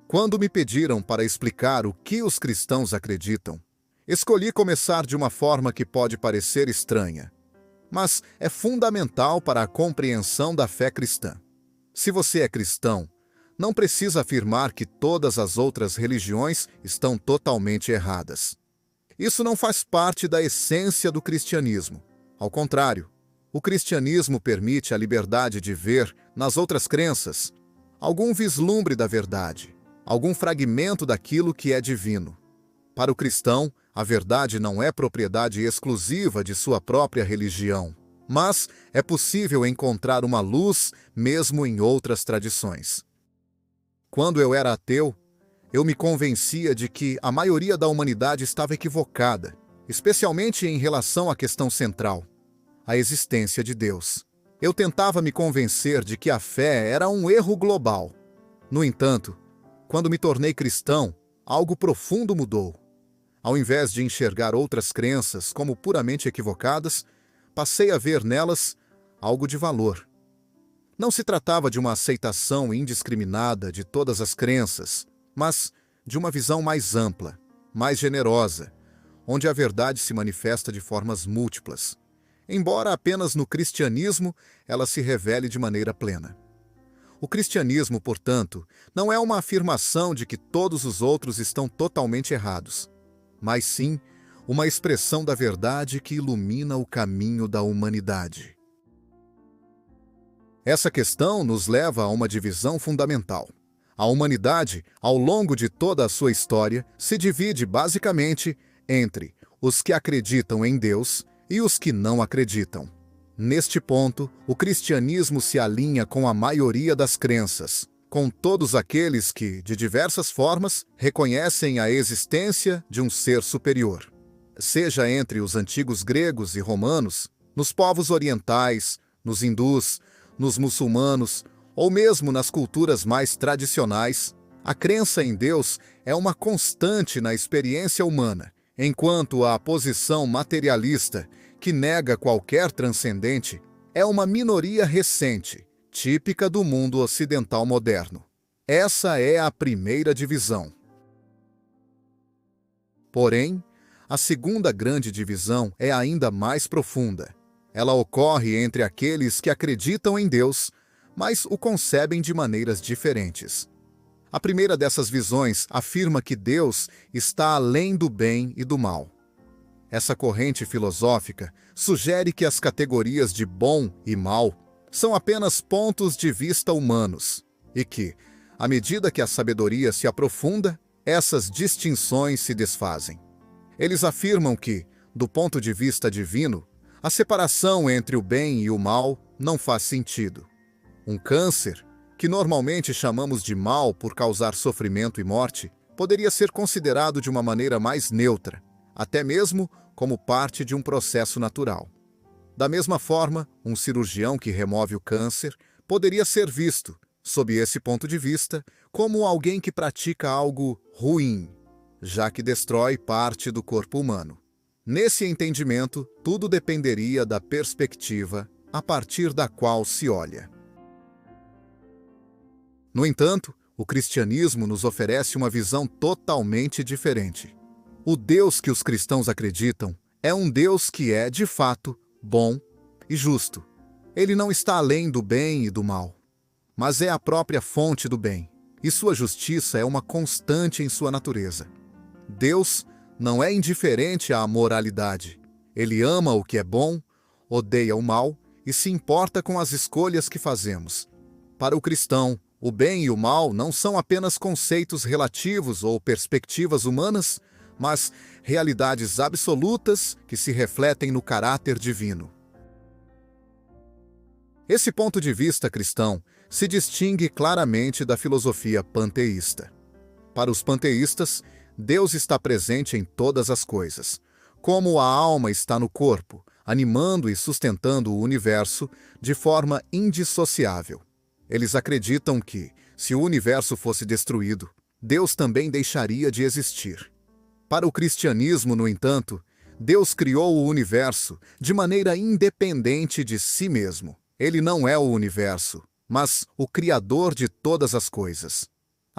Quando me pediram para explicar o que os cristãos acreditam, escolhi começar de uma forma que pode parecer estranha, mas é fundamental para a compreensão da fé cristã. Se você é cristão, não precisa afirmar que todas as outras religiões estão totalmente erradas. Isso não faz parte da essência do cristianismo. Ao contrário, o cristianismo permite a liberdade de ver nas outras crenças algum vislumbre da verdade, algum fragmento daquilo que é divino. Para o cristão, a verdade não é propriedade exclusiva de sua própria religião, mas é possível encontrar uma luz mesmo em outras tradições. Quando eu era ateu, eu me convencia de que a maioria da humanidade estava equivocada, especialmente em relação à questão central, a existência de Deus. Eu tentava me convencer de que a fé era um erro global. No entanto, quando me tornei cristão, algo profundo mudou. Ao invés de enxergar outras crenças como puramente equivocadas, passei a ver nelas algo de valor. Não se tratava de uma aceitação indiscriminada de todas as crenças, mas de uma visão mais ampla, mais generosa, onde a verdade se manifesta de formas múltiplas, embora apenas no cristianismo ela se revele de maneira plena. O cristianismo, portanto, não é uma afirmação de que todos os outros estão totalmente errados, mas sim uma expressão da verdade que ilumina o caminho da humanidade. Essa questão nos leva a uma divisão fundamental. A humanidade, ao longo de toda a sua história, se divide basicamente entre os que acreditam em Deus e os que não acreditam. Neste ponto, o cristianismo se alinha com a maioria das crenças, com todos aqueles que, de diversas formas, reconhecem a existência de um ser superior. Seja entre os antigos gregos e romanos, nos povos orientais, nos hindus, nos muçulmanos, ou mesmo nas culturas mais tradicionais, a crença em Deus é uma constante na experiência humana, enquanto a posição materialista, que nega qualquer transcendente, é uma minoria recente, típica do mundo ocidental moderno. Essa é a primeira divisão. Porém, a segunda grande divisão é ainda mais profunda. Ela ocorre entre aqueles que acreditam em Deus, mas o concebem de maneiras diferentes. A primeira dessas visões afirma que Deus está além do bem e do mal. Essa corrente filosófica sugere que as categorias de bom e mal são apenas pontos de vista humanos e que, à medida que a sabedoria se aprofunda, essas distinções se desfazem. Eles afirmam que, do ponto de vista divino, a separação entre o bem e o mal não faz sentido. Um câncer, que normalmente chamamos de mal por causar sofrimento e morte, poderia ser considerado de uma maneira mais neutra, até mesmo como parte de um processo natural. Da mesma forma, um cirurgião que remove o câncer poderia ser visto, sob esse ponto de vista, como alguém que pratica algo ruim, já que destrói parte do corpo humano. Nesse entendimento, tudo dependeria da perspectiva a partir da qual se olha. No entanto, o cristianismo nos oferece uma visão totalmente diferente. O Deus que os cristãos acreditam é um Deus que é, de fato, bom e justo. Ele não está além do bem e do mal, mas é a própria fonte do bem, e sua justiça é uma constante em sua natureza. Deus não é indiferente à moralidade. Ele ama o que é bom, odeia o mal e se importa com as escolhas que fazemos. Para o cristão, o bem e o mal não são apenas conceitos relativos ou perspectivas humanas, mas realidades absolutas que se refletem no caráter divino. Esse ponto de vista cristão se distingue claramente da filosofia panteísta. Para os panteístas, Deus está presente em todas as coisas, como a alma está no corpo, animando e sustentando o universo de forma indissociável. Eles acreditam que, se o universo fosse destruído, Deus também deixaria de existir. Para o cristianismo, no entanto, Deus criou o universo de maneira independente de si mesmo. Ele não é o universo, mas o Criador de todas as coisas.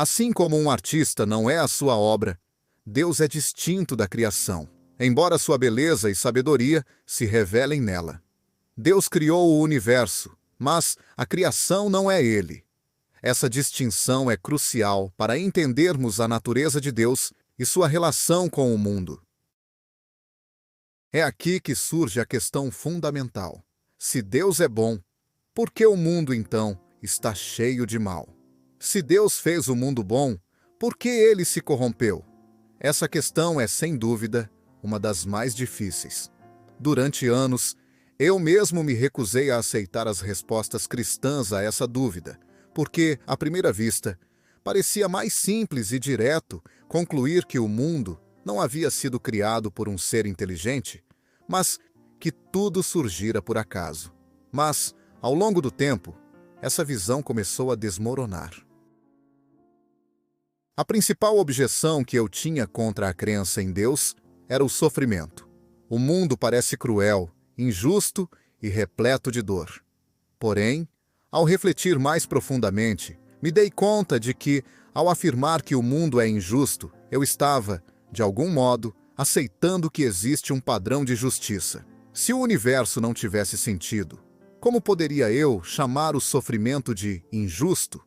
Assim como um artista não é a sua obra, Deus é distinto da criação, embora sua beleza e sabedoria se revelem nela. Deus criou o universo, mas a criação não é ele. Essa distinção é crucial para entendermos a natureza de Deus e sua relação com o mundo. É aqui que surge a questão fundamental. Se Deus é bom, por que o mundo, então, está cheio de mal? Se Deus fez o mundo bom, por que ele se corrompeu? Essa questão é, sem dúvida, uma das mais difíceis. Durante anos, eu mesmo me recusei a aceitar as respostas cristãs a essa dúvida, porque, à primeira vista, parecia mais simples e direto concluir que o mundo não havia sido criado por um ser inteligente, mas que tudo surgira por acaso. Mas, ao longo do tempo, essa visão começou a desmoronar. A principal objeção que eu tinha contra a crença em Deus era o sofrimento. O mundo parece cruel, injusto e repleto de dor. Porém, ao refletir mais profundamente, me dei conta de que, ao afirmar que o mundo é injusto, eu estava, de algum modo, aceitando que existe um padrão de justiça. Se o universo não tivesse sentido, como poderia eu chamar o sofrimento de injusto?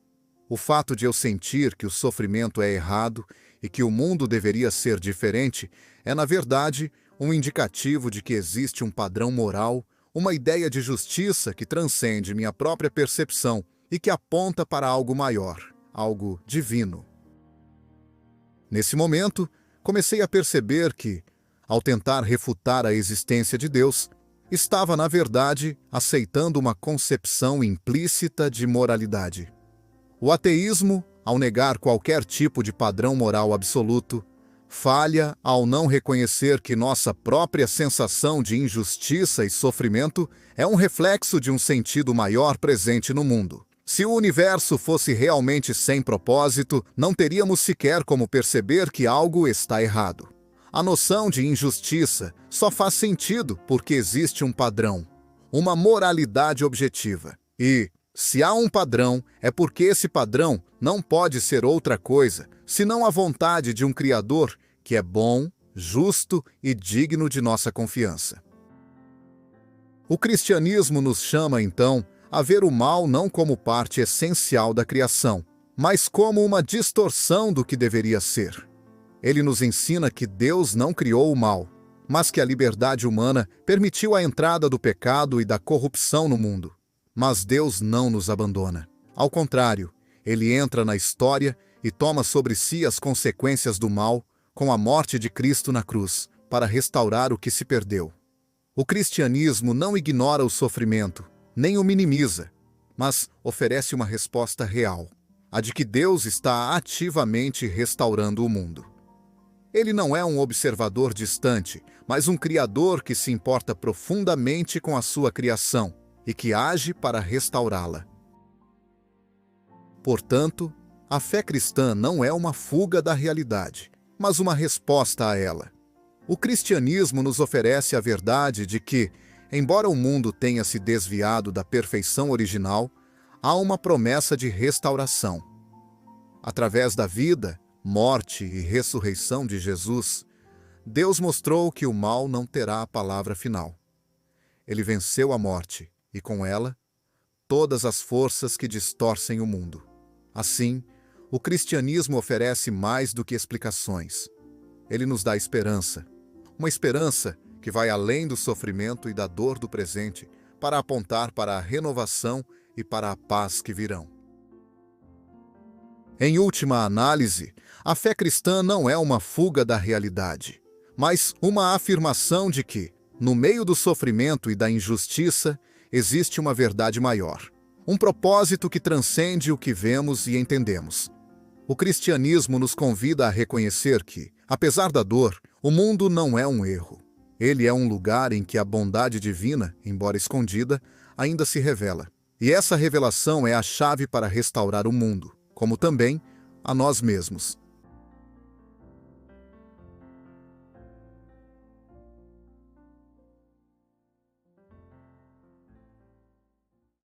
O fato de eu sentir que o sofrimento é errado e que o mundo deveria ser diferente é, na verdade, um indicativo de que existe um padrão moral, uma ideia de justiça que transcende minha própria percepção e que aponta para algo maior, algo divino. Nesse momento, comecei a perceber que, ao tentar refutar a existência de Deus, estava, na verdade, aceitando uma concepção implícita de moralidade. O ateísmo, ao negar qualquer tipo de padrão moral absoluto, falha ao não reconhecer que nossa própria sensação de injustiça e sofrimento é um reflexo de um sentido maior presente no mundo. Se o universo fosse realmente sem propósito, não teríamos sequer como perceber que algo está errado. A noção de injustiça só faz sentido porque existe um padrão, uma moralidade objetiva. E, se há um padrão, é porque esse padrão não pode ser outra coisa, senão a vontade de um Criador que é bom, justo e digno de nossa confiança. O cristianismo nos chama, então, a ver o mal não como parte essencial da criação, mas como uma distorção do que deveria ser. Ele nos ensina que Deus não criou o mal, mas que a liberdade humana permitiu a entrada do pecado e da corrupção no mundo. Mas Deus não nos abandona. Ao contrário, ele entra na história e toma sobre si as consequências do mal com a morte de Cristo na cruz, para restaurar o que se perdeu. O cristianismo não ignora o sofrimento, nem o minimiza, mas oferece uma resposta real, a de que Deus está ativamente restaurando o mundo. Ele não é um observador distante, mas um criador que se importa profundamente com a sua criação e que age para restaurá-la. Portanto, a fé cristã não é uma fuga da realidade, mas uma resposta a ela. O cristianismo nos oferece a verdade de que, embora o mundo tenha se desviado da perfeição original, há uma promessa de restauração. Através da vida, morte e ressurreição de Jesus, Deus mostrou que o mal não terá a palavra final. Ele venceu a morte e, com ela, todas as forças que distorcem o mundo. Assim, o cristianismo oferece mais do que explicações. Ele nos dá esperança. Uma esperança que vai além do sofrimento e da dor do presente, para apontar para a renovação e para a paz que virão. Em última análise, a fé cristã não é uma fuga da realidade, mas uma afirmação de que, no meio do sofrimento e da injustiça, existe uma verdade maior, um propósito que transcende o que vemos e entendemos. O cristianismo nos convida a reconhecer que, apesar da dor, o mundo não é um erro. Ele é um lugar em que a bondade divina, embora escondida, ainda se revela. E essa revelação é a chave para restaurar o mundo, como também a nós mesmos.